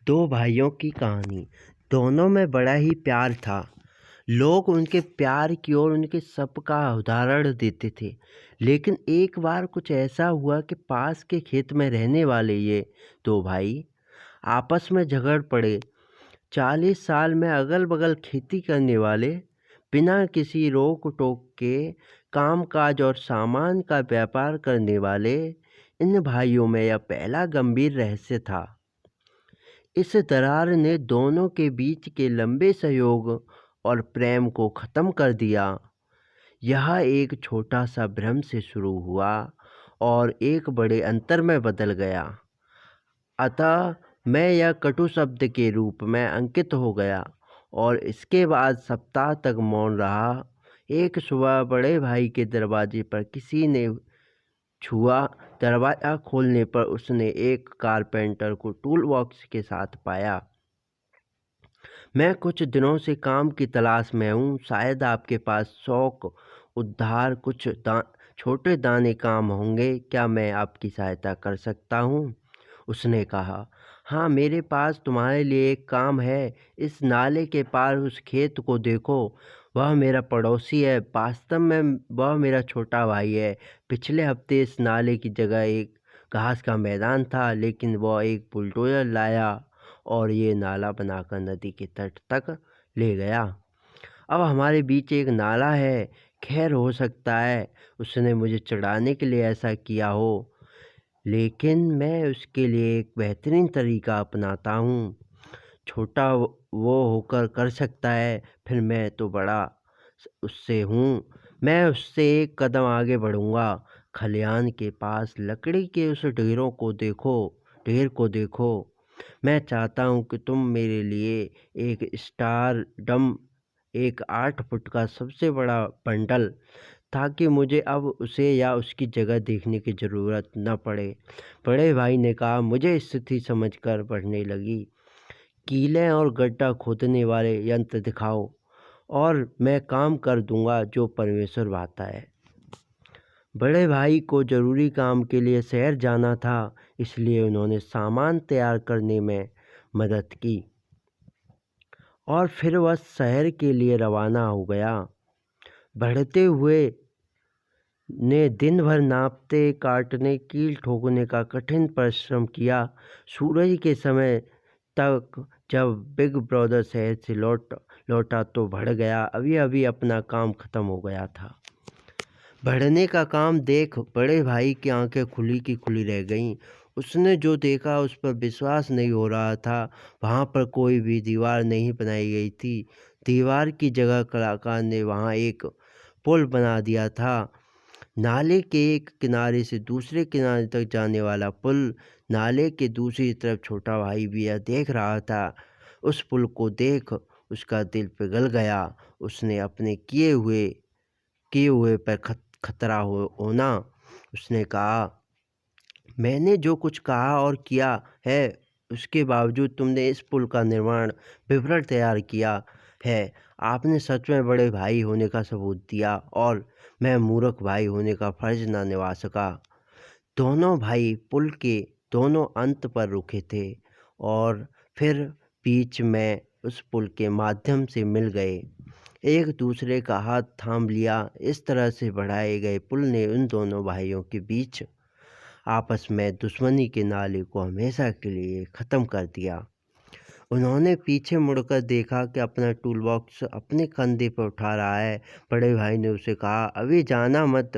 दो भाइयों की कहानी। दोनों में बड़ा ही प्यार था। लोग उनके प्यार की ओर उनके सबका उदाहरण देते थे। लेकिन एक बार कुछ ऐसा हुआ कि पास के खेत में रहने वाले ये दो भाई आपस में झगड़ पड़े। 40 साल में अगल बगल खेती करने वाले, बिना किसी रोक टोक के कामकाज और सामान का व्यापार करने वाले इन भाइयों में यह पहला गंभीर रहस्य था। इस दरार ने दोनों के बीच के लंबे सहयोग और प्रेम को ख़त्म कर दिया। यह एक छोटा सा भ्रम से शुरू हुआ और एक बड़े अंतर में बदल गया। अतः मैं यह कटु शब्द के रूप में अंकित हो गया और इसके बाद सप्ताह तक मौन रहा। एक सुबह बड़े भाई के दरवाजे पर किसी ने छुआ। दरवाज़ा खोलने पर उसने एक कारपेंटर को टूल बॉक्स के साथ पाया। मैं कुछ दिनों से काम की तलाश में हूँ। शायद आपके पास शौक उधार कुछ छोटे दाने काम होंगे। क्या मैं आपकी सहायता कर सकता हूँ? उसने कहा। हाँ, मेरे पास तुम्हारे लिए एक काम है। इस नाले के पार उस खेत को देखो। वह मेरा पड़ोसी है। वास्तव में वह मेरा छोटा भाई है। पिछले हफ्ते इस नाले की जगह एक घास का मैदान था, लेकिन वह एक बुलडोज़र लाया और ये नाला बनाकर नदी के तट तक ले गया। अब हमारे बीच एक नाला है। खैर, हो सकता है उसने मुझे चिढ़ाने के लिए ऐसा किया हो, लेकिन मैं उसके लिए एक बेहतरीन तरीका अपनाता हूँ। छोटा वो होकर कर सकता है, फिर मैं तो बड़ा उससे हूँ। मैं उससे एक कदम आगे बढ़ूँगा। खलिहान के पास लकड़ी के उस ढेर को देखो। मैं चाहता हूँ कि तुम मेरे लिए एक स्टार डम, एक 8 फुट का सबसे बड़ा बंडल, ताकि मुझे अब उसे या उसकी जगह देखने की ज़रूरत न पड़े। बड़े भाई ने कहा। मुझे स्थिति समझकर बढ़ने लगी। कीलें और गड्ढा खोदने वाले यंत्र दिखाओ और मैं काम कर दूंगा जो परमेश्वर भाता है। बड़े भाई को ज़रूरी काम के लिए शहर जाना था, इसलिए उन्होंने सामान तैयार करने में मदद की और फिर वह शहर के लिए रवाना हो गया। बढ़ते हुए ने दिन भर नापते, काटने, कील ठोकने का कठिन परिश्रम किया। सूरज के समय तक जब बिग ब्रदर शहर से लौटा तो बढ़ गया। अभी अभी अपना काम खत्म हो गया था। बढ़ने का काम देख बड़े भाई की आंखें खुली की खुली रह गईं। उसने जो देखा उस पर विश्वास नहीं हो रहा था। वहाँ पर कोई भी दीवार नहीं बनाई गई थी। दीवार की जगह कलाकार ने वहाँ एक पुल बना दिया था। नाले के एक किनारे से दूसरे किनारे तक जाने वाला पुल। नाले के दूसरी तरफ छोटा भाई भी यह देख रहा था। उस पुल को देख उसका दिल पिघल गया। उसने अपने किए हुए पर खतरा होना। उसने कहा, मैंने जो कुछ कहा और किया है उसके बावजूद तुमने इस पुल का निर्माण विवरण तैयार किया है। आपने सच में बड़े भाई होने का सबूत दिया और मैं मूर्ख भाई होने का फर्ज न निभा सका। दोनों भाई पुल के दोनों अंत पर रुके थे और फिर बीच में उस पुल के माध्यम से मिल गए, एक दूसरे का हाथ थाम लिया। इस तरह से बढ़ाए गए पुल ने उन दोनों भाइयों के बीच आपस में दुश्मनी के नाले को हमेशा के लिए ख़त्म कर दिया। उन्होंने पीछे मुड़कर देखा कि अपना टूल बॉक्स अपने कंधे पर उठा रहा है। बड़े भाई ने उसे कहा, अभी जाना मत,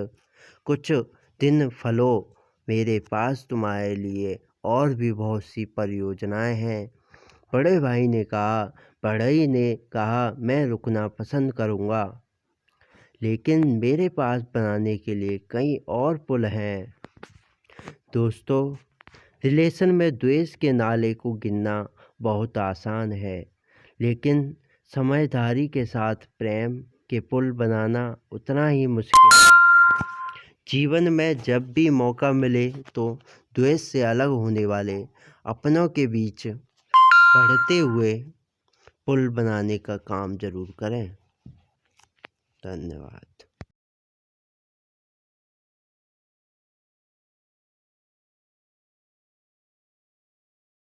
कुछ दिन फलो। मेरे पास तुम्हारे लिए और भी बहुत सी परियोजनाएं हैं। बड़े भाई ने कहा। बढ़ई ने कहा, मैं रुकना पसंद करूंगा, लेकिन मेरे पास बनाने के लिए कई और पुल हैं। दोस्तों, रिलेशन में द्वेष के नाले को गिनना बहुत आसान है, लेकिन समझदारी के साथ प्रेम के पुल बनाना उतना ही मुश्किल है। जीवन में जब भी मौका मिले तो द्वेष से अलग होने वाले अपनों के बीच बढ़ते हुए पुल बनाने का काम जरूर करें। धन्यवाद।